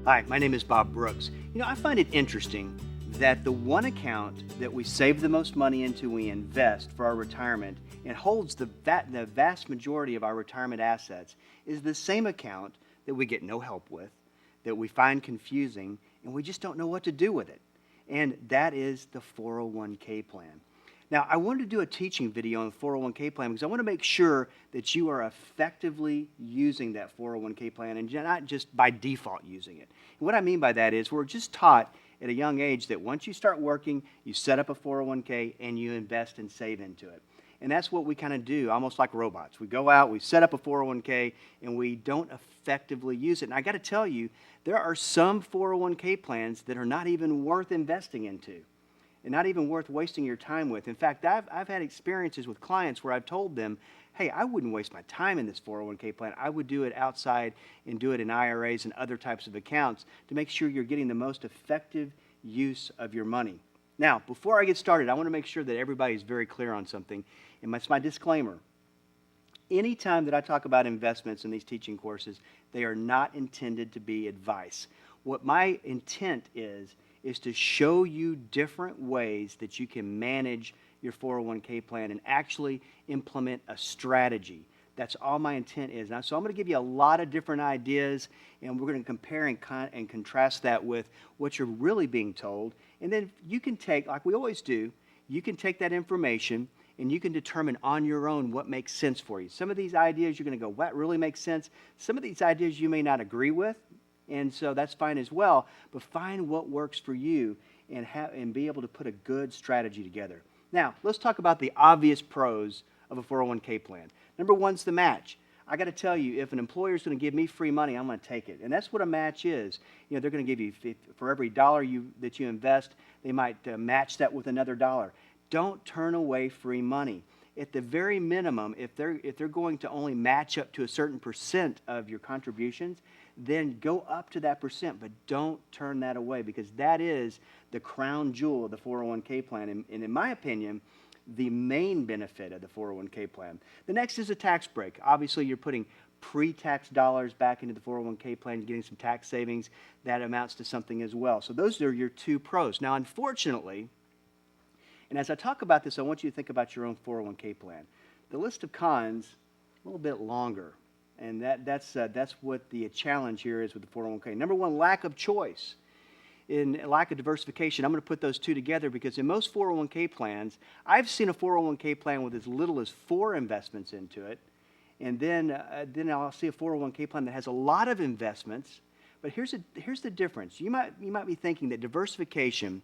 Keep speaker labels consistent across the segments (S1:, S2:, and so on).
S1: Hi, my name is Bob Brooks. I find it interesting that the one account that we save the most money into, we invest for our retirement, and holds the vast majority of our retirement assets, is the same account that we get no help with, that we find confusing, and we just don't know what to do with it. And that is the 401k plan. Now, I wanted to do a teaching video on the 401k plan because I want to make sure that you are effectively using that 401k plan and not just by default using it. And what I mean by that is we're just taught at a young age that once you start working, you set up a 401k and you invest and save into it. And that's what we kind of do, almost like robots. We go out, we set up a 401k, and we don't effectively use it. And I got to tell you, there are some 401k plans that are not even worth investing into and not even worth wasting your time with. In fact, I've had experiences with clients where I've told them, hey, I wouldn't waste my time in this 401k plan. I would do it outside and do it in IRAs and other types of accounts to make sure you're getting the most effective use of your money. Now, before I get started, I want to make sure that everybody is very clear on something, and that's my disclaimer. Anytime that I talk about investments in these teaching courses, they are not intended to be advice. What my intent is to show you different ways that you can manage your 401k plan and actually implement a strategy. That's all my intent is. Now, so I'm going to give you a lot of different ideas, and we're going to compare and contrast that with what you're really being told. And then you can take, like we always do, you can take that information and you can determine on your own what makes sense for you. Some of these ideas you're going to go, what really makes sense? Some of these ideas you may not agree with, and so that's fine as well. But find what works for you and be able to put a good strategy together. Now, let's talk about the obvious pros of a 401k plan. Number one is the match. I got to tell you, if an employer is going to give me free money, I'm going to take it. And that's what a match is. They're going to give you, for every dollar that you invest, they might match that with another dollar. Don't turn away free money. At the very minimum, if they're going to only match up to a certain percent of your contributions, then go up to that percent, but don't turn that away, because that is the crown jewel of the 401k plan. And in my opinion, the main benefit of the 401k plan. The next is a tax break. Obviously, you're putting pre-tax dollars back into the 401k plan, getting some tax savings. That amounts to something as well. So those are your two pros. Now, unfortunately, and as I talk about this, I want you to think about your own 401k plan. The list of cons is a little bit longer, and that's what the challenge here is with the 401k. Number one, lack of choice. In lack of diversification, I'm going to put those two together because in most 401k plans, I've seen a 401k plan with as little as 4 investments into it, and then I'll see a 401k plan that has a lot of investments. But here's the difference. You might be thinking that diversification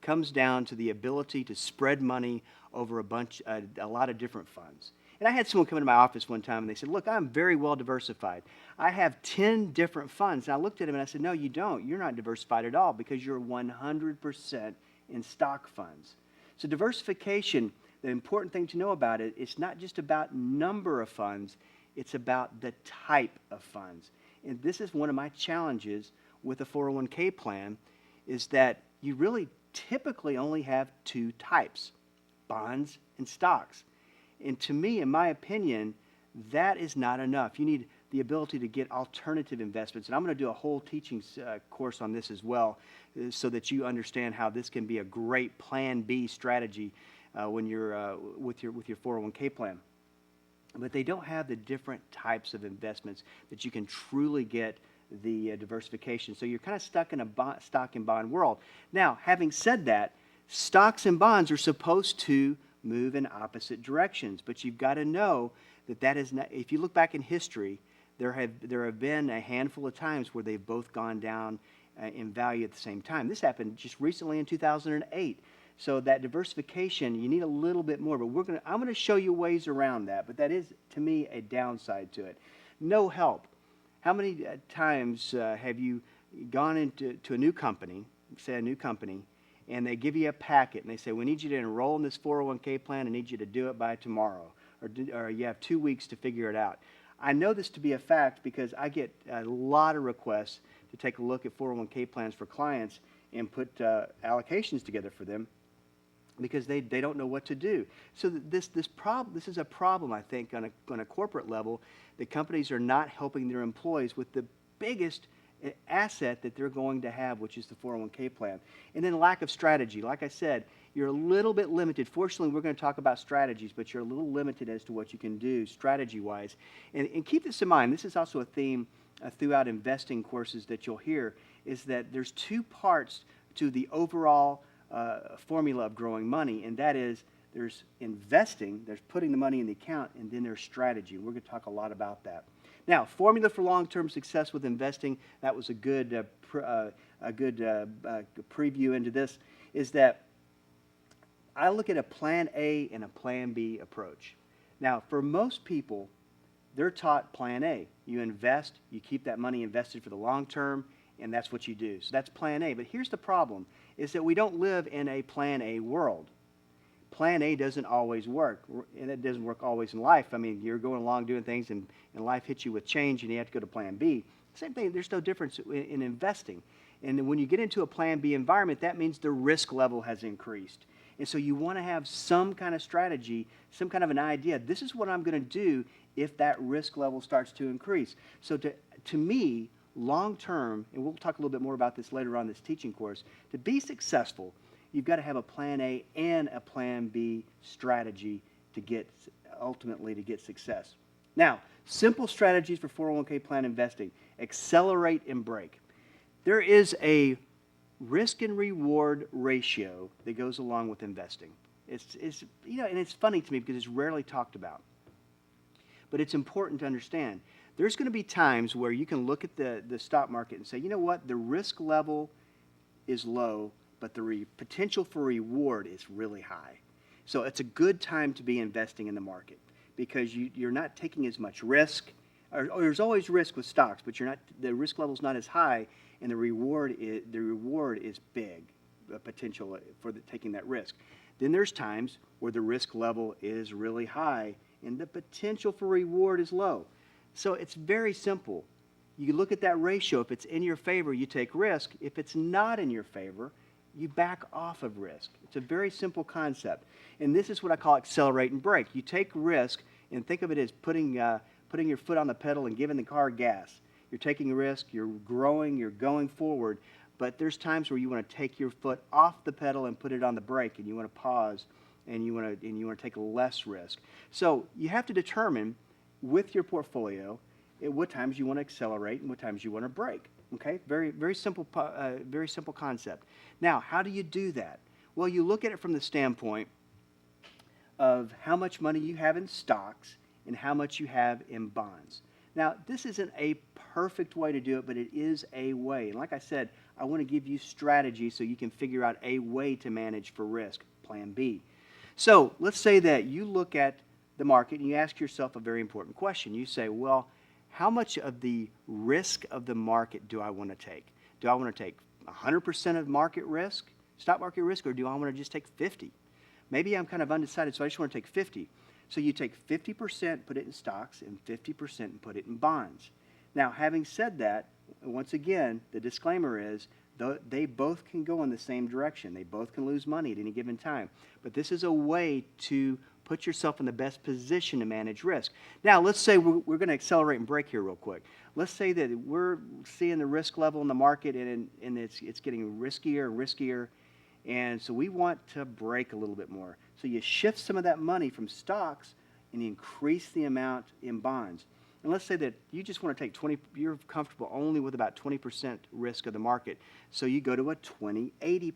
S1: comes down to the ability to spread money over a lot of different funds. And I had someone come into my office one time and they said, look, I'm very well diversified. I have 10 different funds. And I looked at him and I said, no, you don't. You're not diversified at all because you're 100% in stock funds. So diversification, the important thing to know about it, it's not just about number of funds, it's about the type of funds. And this is one of my challenges with a 401k plan, is that you really typically only have 2 types, bonds and stocks. And to me, in my opinion, that is not enough. You need the ability to get alternative investments. And I'm going to do a whole teaching course on this as well, so that you understand how this can be a great Plan B strategy when you're with your 401k plan. But they don't have the different types of investments that you can truly get the diversification. So you're kind of stuck in a stock and bond world. Now, having said that, stocks and bonds are supposed to move in opposite directions, but you've got to know that is not. If you look back in history, there have been a handful of times where they've both gone down in value at the same time. This happened just recently in 2008. So that diversification, you need a little bit more, but I'm going to show you ways around that. But that is, to me, a downside to it. No help. How many times have you gone into a new company, say a new company, and they give you a packet and they say, we need you to enroll in this 401k plan. I need you to do it by tomorrow, or you have 2 weeks to figure it out. I know this to be a fact because I get a lot of requests to take a look at 401k plans for clients and put allocations together for them, because they don't know what to do. So this is a problem, I think, on a corporate level, that companies are not helping their employees with the biggest asset that they're going to have, which is the 401k plan. And then lack of strategy. Like I said, you're a little bit limited. Fortunately, we're going to talk about strategies, but you're a little limited as to what you can do strategy-wise. And keep this in mind. This is also a theme throughout investing courses that you'll hear, is that there's two parts to the overall formula of growing money, and that is there's investing, there's putting the money in the account, and then there's strategy. We're going to talk a lot about that. Now, formula for long-term success with investing, that was a good preview into this, is that I look at a plan A and a plan B approach. Now, for most people, they're taught plan A. You invest, you keep that money invested for the long term, and that's what you do. So that's plan A. But here's the problem, is that we don't live in a plan A world. Plan A doesn't always work, and it doesn't work always in life. I mean, you're going along doing things, and life hits you with change, and you have to go to plan B. Same thing, there's no difference in investing. And when you get into a plan B environment, that means the risk level has increased. And so you want to have some kind of strategy, some kind of an idea. This is what I'm going to do if that risk level starts to increase. So to me, long term, and we'll talk a little bit more about this later on in this teaching course, to be successful, you've got to have a plan A and a plan B strategy to ultimately get success. Now, simple strategies for 401k plan investing. Accelerate and break. There is a risk and reward ratio that goes along with investing. It's and it's funny to me because it's rarely talked about. But it's important to understand. There's going to be times where you can look at the stock market and say, you know what, the risk level is low, but the potential for reward is really high. So it's a good time to be investing in the market because you're not taking as much risk. Or there's always risk with stocks, but the risk level is not as high, and the reward is big, the potential for taking that risk. Then there's times where the risk level is really high, and the potential for reward is low. So it's very simple. You look at that ratio. If it's in your favor, you take risk. If it's not in your favor, you back off of risk. It's a very simple concept. And this is what I call accelerate and brake. You take risk, and think of it as putting your foot on the pedal and giving the car gas. You're taking a risk, you're growing, you're going forward, but there's times where you want to take your foot off the pedal and put it on the brake, and you want to pause, and you want to take less risk. So you have to determine with your portfolio at what times you want to accelerate and what times you want to brake. Okay, very simple concept. Now, how do you do that? Well, you look at it from the standpoint of how much money you have in stocks and how much you have in bonds. Now, this isn't a perfect way to do it, but it is a way. And like I said, I want to give you strategy so you can figure out a way to manage for risk, plan B. So let's say that you look at the market and you ask yourself a very important question. You say, well, how much of the risk of the market do I want to take? Do I want to take 100% of market risk, stock market risk, or do I want to just take 50? Maybe I'm kind of undecided, so I just want to take 50. So you take 50%, put it in stocks, and 50% and put it in bonds. Now, having said that, once again, the disclaimer is they both can go in the same direction. They both can lose money at any given time. But this is a way to put yourself in the best position to manage risk. Now, let's say we're going to accelerate and brake here real quick. Let's say that we're seeing the risk level in the market, and it's getting riskier and riskier. And so we want to brake a little bit more. So you shift some of that money from stocks and increase the amount in bonds. And let's say that you just want to take you're comfortable only with about 20% risk of the market. So you go to a 20-80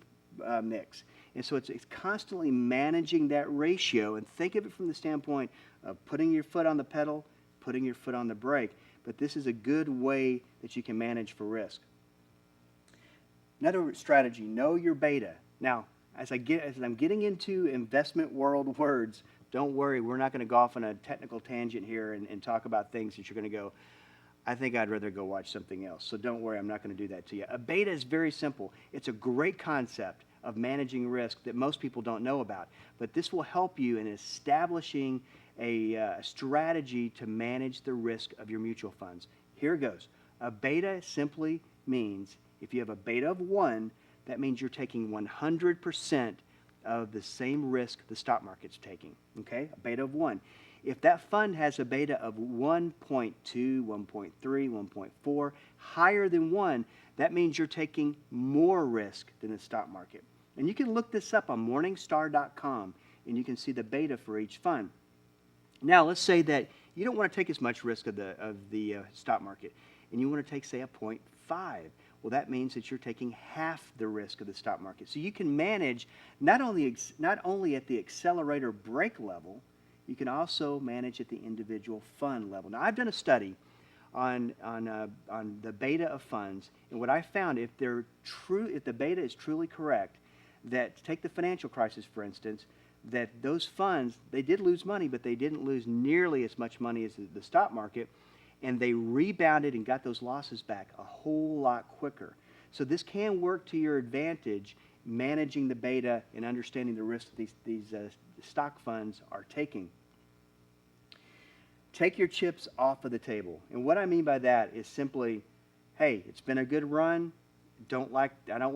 S1: mix. And so it's constantly managing that ratio, and think of it from the standpoint of putting your foot on the pedal, putting your foot on the brake. But this is a good way that you can manage for risk. Another strategy, know your beta. Now, as I'm getting into investment world words, don't worry, we're not going to go off on a technical tangent here and talk about things that you're going to go, I think I'd rather go watch something else. So don't worry, I'm not going to do that to you. A beta is very simple. It's a great concept of managing risk that most people don't know about. But this will help you in establishing a strategy to manage the risk of your mutual funds. Here it goes. A beta simply means if you have a beta of 1, that means you're taking 100% of the same risk the stock market's taking, okay? A beta of 1. If that fund has a beta of 1.2, 1.3, 1.4, higher than 1, that means you're taking more risk than the stock market. And you can look this up on morningstar.com, and you can see the beta for each fund. Now, let's say that you don't want to take as much risk of the stock market, and you want to take, say, a 0.5. Well, that means that you're taking half the risk of the stock market. So you can manage not only at the accelerator break level, you can also manage at the individual fund level. Now, I've done a study on the beta of funds, and what I found, if the beta is truly correct, that take the financial crisis, for instance, that those funds, they did lose money, but they didn't lose nearly as much money as the stock market, and they rebounded and got those losses back a whole lot quicker. So this can work to your advantage, managing the beta and understanding the risk these stock funds are taking. Take your chips off of the table. And what I mean by that is simply, hey, it's been a good run. I don't want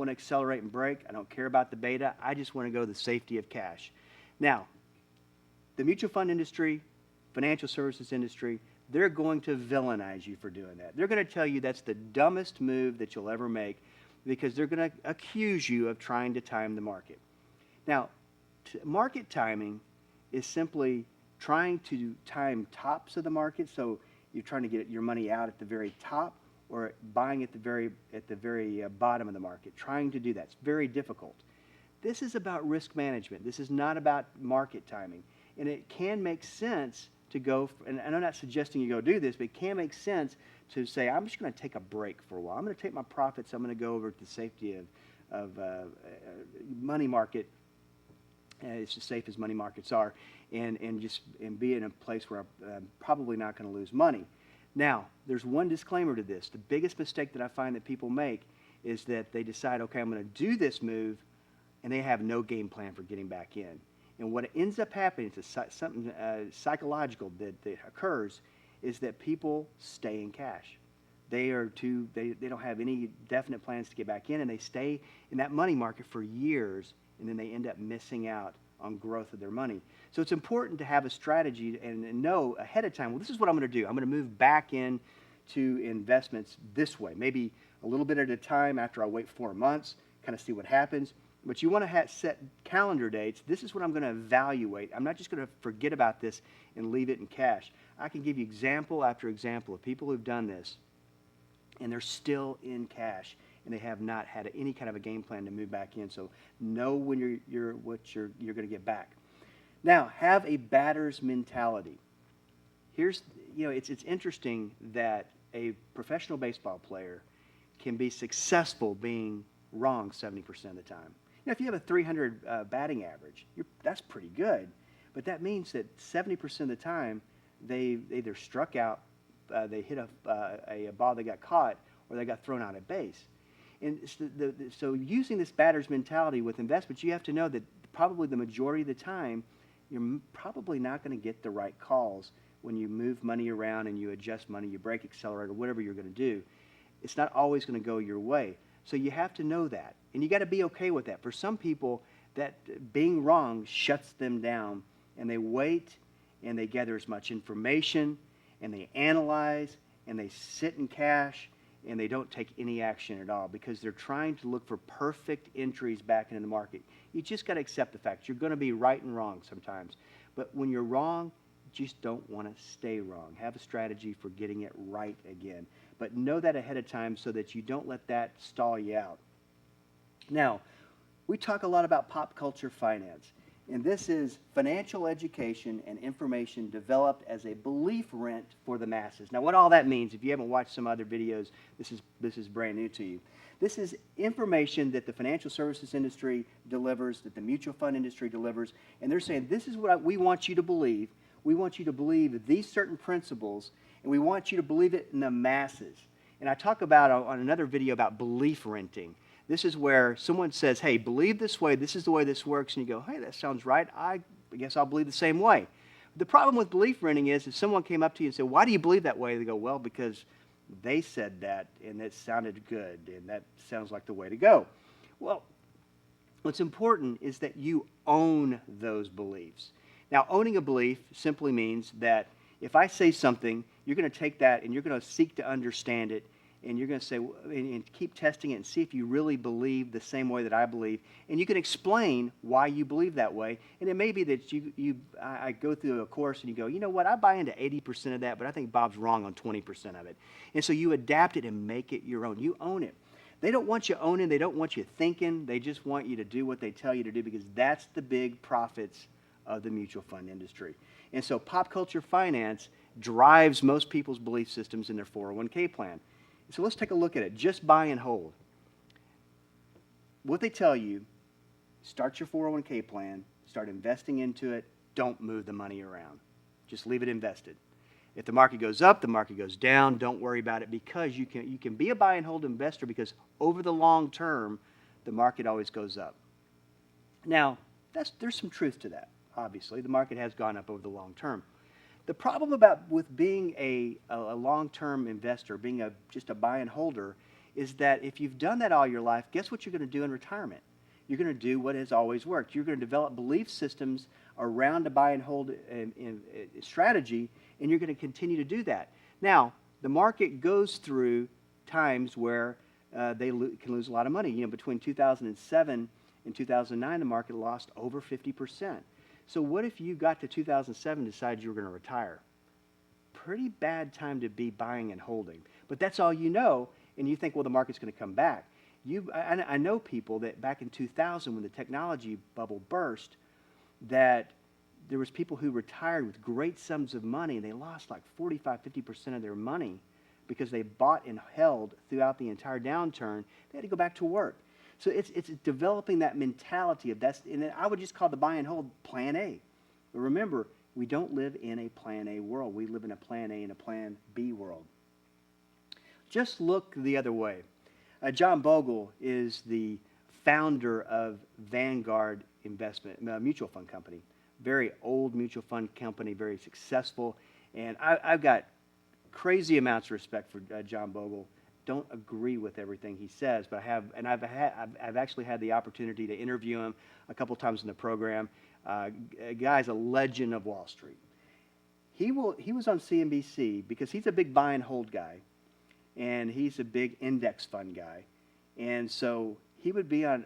S1: to accelerate and break. I don't care about the beta. I just want to go to the safety of cash. Now, the mutual fund industry, financial services industry, they're going to villainize you for doing that. They're going to tell you that's the dumbest move that you'll ever make because they're going to accuse you of trying to time the market. Now, market timing is simply trying to time tops of the market, so you're trying to get your money out at the very top or buying at the very bottom of the market, trying to do that. It's very difficult. This is about risk management. This is not about market timing. And it can make sense to go, and I'm not suggesting you go do this, but it can make sense to say, I'm just going to take a break for a while. I'm going to take my profits. I'm going to go over to the safety of money market, it's as safe as money markets are, and be in a place where I'm probably not going to lose money. Now, there's one disclaimer to this. The biggest mistake that I find that people make is that they decide, okay, I'm going to do this move, and they have no game plan for getting back in. And what ends up happening, it's something psychological that occurs, is that people stay in cash. They don't have any definite plans to get back in, and they stay in that money market for years, and then they end up missing out on growth of their money. So it's important to have a strategy and know ahead of time, well, this is what I'm going to do. I'm going to move back into investments this way, maybe a little bit at a time after I wait 4 months, kind of see what happens. But you want to set calendar dates. This is what I'm going to evaluate. I'm not just going to forget about this and leave it in cash. I can give you example after example of people who've done this, and they're still in cash, and they have not had any kind of a game plan to move back in. So know when you're going to get back. Now, have a batter's mentality. It's interesting that a professional baseball player can be successful being wrong 70% of the time. If you have a 300 batting average, that's pretty good. But that means that 70% of the time, they either struck out, they hit a ball that got caught, or they got thrown out at base. And so using this batter's mentality with investments, you have to know that probably the majority of the time, you're probably not going to get the right calls when you move money around and you adjust money, you break accelerator, whatever you're going to do. It's not always going to go your way. So you have to know that. And you got to be okay with that. For some people, that being wrong shuts them down, and they wait and they gather as much information and they analyze and they sit in cash and they don't take any action at all because they're trying to look for perfect entries back into the market. You just got to accept the fact you're going to be right and wrong sometimes. But when you're wrong, you just don't want to stay wrong. Have a strategy for getting it right again. But know that ahead of time so that you don't let that stall you out. Now, we talk a lot about pop culture finance, and this is financial education and information developed as a belief rent for the masses. Now, what all that means, if you haven't watched some other videos, this is brand new to you. This is information that the financial services industry delivers, that the mutual fund industry delivers, and they're saying this is what we want you to believe. We want you to believe these certain principles, and we want you to believe it in the masses. And I talk about on another video about belief renting. This is where someone says, hey, believe this way, this is the way this works, and you go, hey, that sounds right, I guess I'll believe the same way. The problem with belief renting is if someone came up to you and said, why do you believe that way? They go, well, because they said that, and it sounded good, and that sounds like the way to go. Well, what's important is that you own those beliefs. Now, owning a belief simply means that if I say something, you're going to take that and you're going to seek to understand it, and you're going to say and keep testing it and see if you really believe the same way that I believe, and you can explain why you believe that way. And it may be that I go through a course and you go, you know what, I buy into 80% of that, but I think Bob's wrong on 20% of it. And so you adapt it and make it your own. You own it. They don't want you owning. They don't want you thinking. They just want you to do what they tell you to do, because that's the big profits of the mutual fund industry. And so pop culture finance drives most people's belief systems in their 401k plan. So let's take a look at it. Just buy and hold. What they tell you, start your 401k plan, start investing into it, don't move the money around. Just leave it invested. If the market goes up, the market goes down, don't worry about it, because you can be a buy and hold investor, because over the long term, the market always goes up. Now, there's some truth to that, obviously. The market has gone up over the long term. The problem with being a long-term investor, being just a buy and holder, is that if you've done that all your life, guess what you're going to do in retirement? You're going to do what has always worked. You're going to develop belief systems around a buy and hold strategy, and you're going to continue to do that. Now, the market goes through times where they can lose a lot of money. You know, between 2007 and 2009, the market lost over 50%. So what if you got to 2007 and decided you were going to retire? Pretty bad time to be buying and holding. But that's all you know, and you think, well, the market's going to come back. I know people that back in 2000, when the technology bubble burst, that there was people who retired with great sums of money, and they lost like 45-50% of their money because they bought and held throughout the entire downturn. They had to go back to work. So it's developing that mentality of that, and I would just call the buy and hold plan A. But remember, we don't live in a plan A world. We live in a plan A and a plan B world. Just look the other way. John Bogle is the founder of Vanguard Investment Mutual Fund Company. Very old mutual fund company, very successful. And I've got crazy amounts of respect for John Bogle. Don't agree with everything he says, but I've actually had the opportunity to interview him a couple times in the program. Guy's a legend of Wall Street. He was on CNBC because he's a big buy and hold guy, and he's a big index fund guy, and so he would be on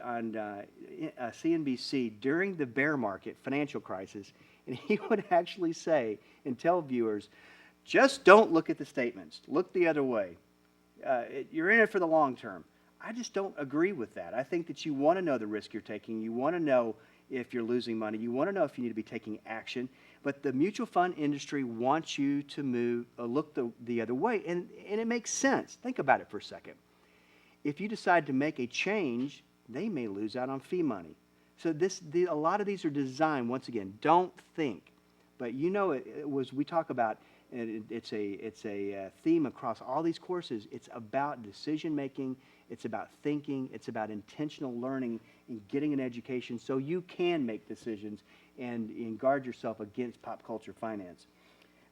S1: CNBC during the bear market financial crisis, and he would actually say and tell viewers, just don't look at the statements. Look the other way. You're in it for the long term. I just don't agree with that. I think that you want to know the risk you're taking. You want to know if you're losing money. You want to know if you need to be taking action. But the mutual fund industry wants you to look the other way, and it makes sense. Think about it for a second. If you decide to make a change, they may lose out on fee money. So a lot of these are designed, once again, don't think. But you know, we talk about, and it's a theme across all these courses. It's about decision making. It's about thinking. It's about intentional learning and getting an education so you can make decisions and guard yourself against pop culture finance.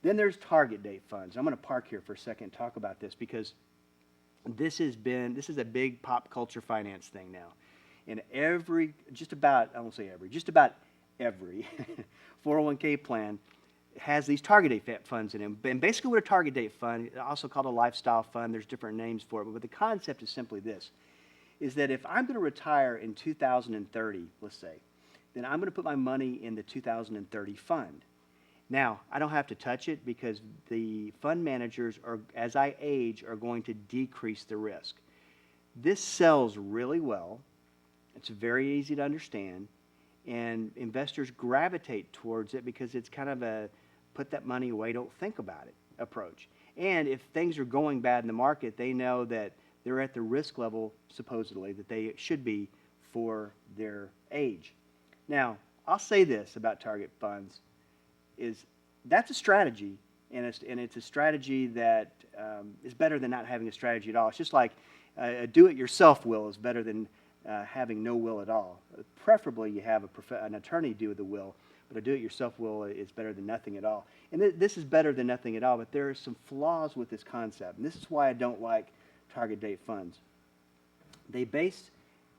S1: Then there's target date funds. I'm going to park here for a second and talk about this, because this is a big pop culture finance thing now. And just about every 401k plan has these target date funds in it. And basically what a target date fund, also called a lifestyle fund, there's different names for it, but the concept is simply this, is that if I'm going to retire in 2030, let's say, then I'm going to put my money in the 2030 fund. Now, I don't have to touch it because the fund managers, as I age, are going to decrease the risk. This sells really well. It's very easy to understand, and investors gravitate towards it because it's kind of a put that money away, don't think about it approach. And if things are going bad in the market, they know that they're at the risk level, supposedly, that they should be for their age. Now, I'll say this about target funds, is that's a strategy, and it's a strategy that is better than not having a strategy at all. It's just like a do-it-yourself will is better than having no will at all. Preferably, you have an attorney do the will, but a do-it-yourself will is better than nothing at all. And this is better than nothing at all, but there are some flaws with this concept, and this is why I don't like target date funds. They base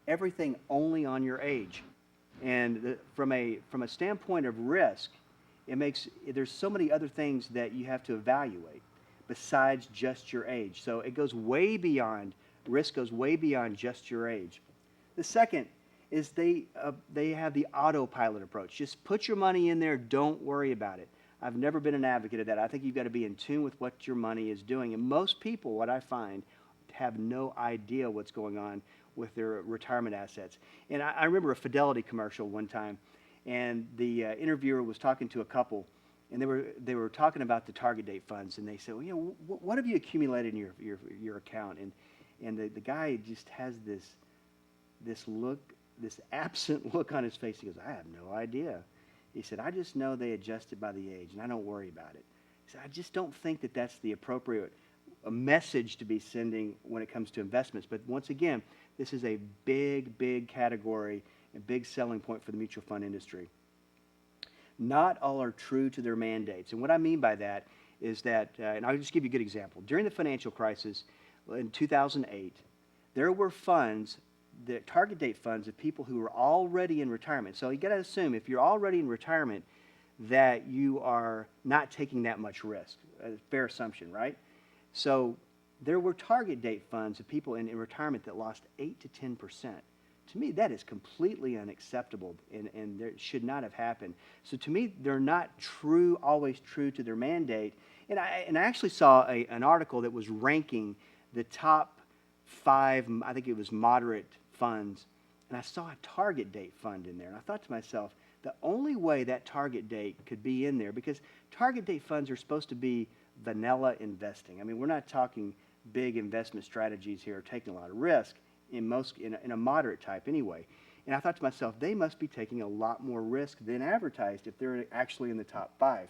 S1: everything only on your age, and from a standpoint of risk, There's so many other things that you have to evaluate besides just your age. So it goes way beyond, risk goes way beyond just your age. The second is they have the autopilot approach. Just put your money in there, don't worry about it. I've never been an advocate of that. I think you've got to be in tune with what your money is doing. And most people, what I find, have no idea what's going on with their retirement assets. And I remember a Fidelity commercial one time, and the interviewer was talking to a couple, and they were talking about the target date funds, and they said, well, you know, what have you accumulated in your account? And the guy just has this look, this absent look on his face. He goes, I have no idea. He said, I just know they adjust it by the age, and I don't worry about it. He said, I just don't think that that's the appropriate message to be sending when it comes to investments. But once again, this is a big, big category, a big selling point for the mutual fund industry. Not all are true to their mandates. And what I mean by that is that, and I'll just give you a good example. During the financial crisis in 2008, there were funds, the target date funds of people who were already in retirement. So you got to assume if you're already in retirement that you are not taking that much risk. A fair assumption, right? So there were target date funds of people in retirement that lost 8 to 10%. To me, that is completely unacceptable, and that should not have happened. So to me, they're not always true to their mandate. And I actually saw an article that was ranking the top 5, I think it was moderate funds, and I saw a target date fund in there. And I thought to myself, the only way that target date could be in there, because target date funds are supposed to be vanilla investing. I mean, we're not talking big investment strategies here, taking a lot of risk in a moderate type anyway. And I thought to myself, they must be taking a lot more risk than advertised if they're actually in the top 5.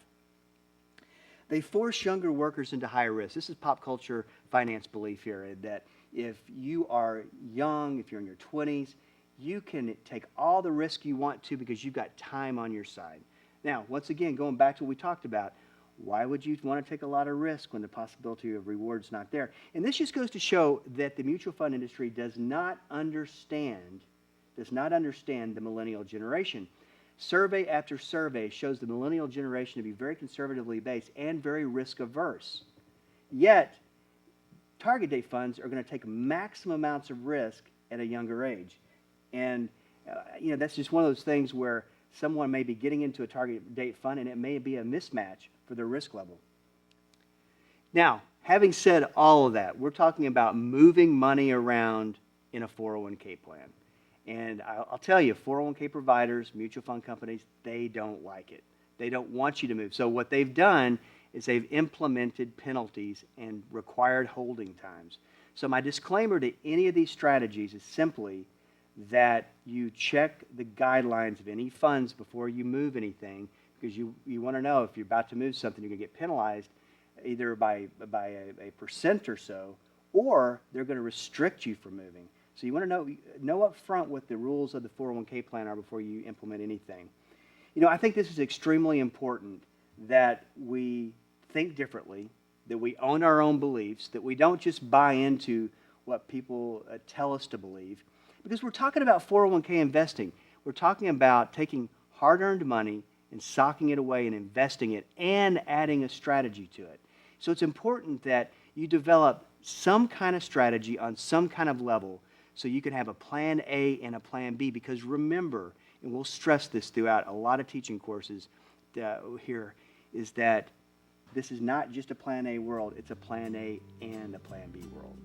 S1: They force younger workers into higher risk. This is pop culture finance belief here, that if you are young, if you're in your 20s, you can take all the risk you want to because you've got time on your side. Now, once again, going back to what we talked about, why would you want to take a lot of risk when the possibility of reward's not there? And this just goes to show that the mutual fund industry does not understand the millennial generation. Survey after survey shows the millennial generation to be very conservatively based and very risk averse. Yet, target date funds are going to take maximum amounts of risk at a younger age. And that's just one of those things where someone may be getting into a target date fund and it may be a mismatch for their risk level. Now, having said all of that, we're talking about moving money around in a 401k plan. And I'll tell you, 401k providers, mutual fund companies, they don't like it. They don't want you to move. So what they've done is they've implemented penalties and required holding times. So my disclaimer to any of these strategies is simply that you check the guidelines of any funds before you move anything, because you want to know if you're about to move something, you're going to get penalized either by a percent or so, or they're going to restrict you from moving. So you want to know up front what the rules of the 401k plan are before you implement anything. I think this is extremely important, that we think differently, that we own our own beliefs, that we don't just buy into what people tell us to believe. Because we're talking about 401k investing. We're talking about taking hard-earned money and socking it away and investing it and adding a strategy to it. So it's important that you develop some kind of strategy on some kind of level so you can have a plan A and a plan B. Because remember, and we'll stress this throughout a lot of teaching courses here, is that this is not just a plan A world, it's a plan A and a plan B world.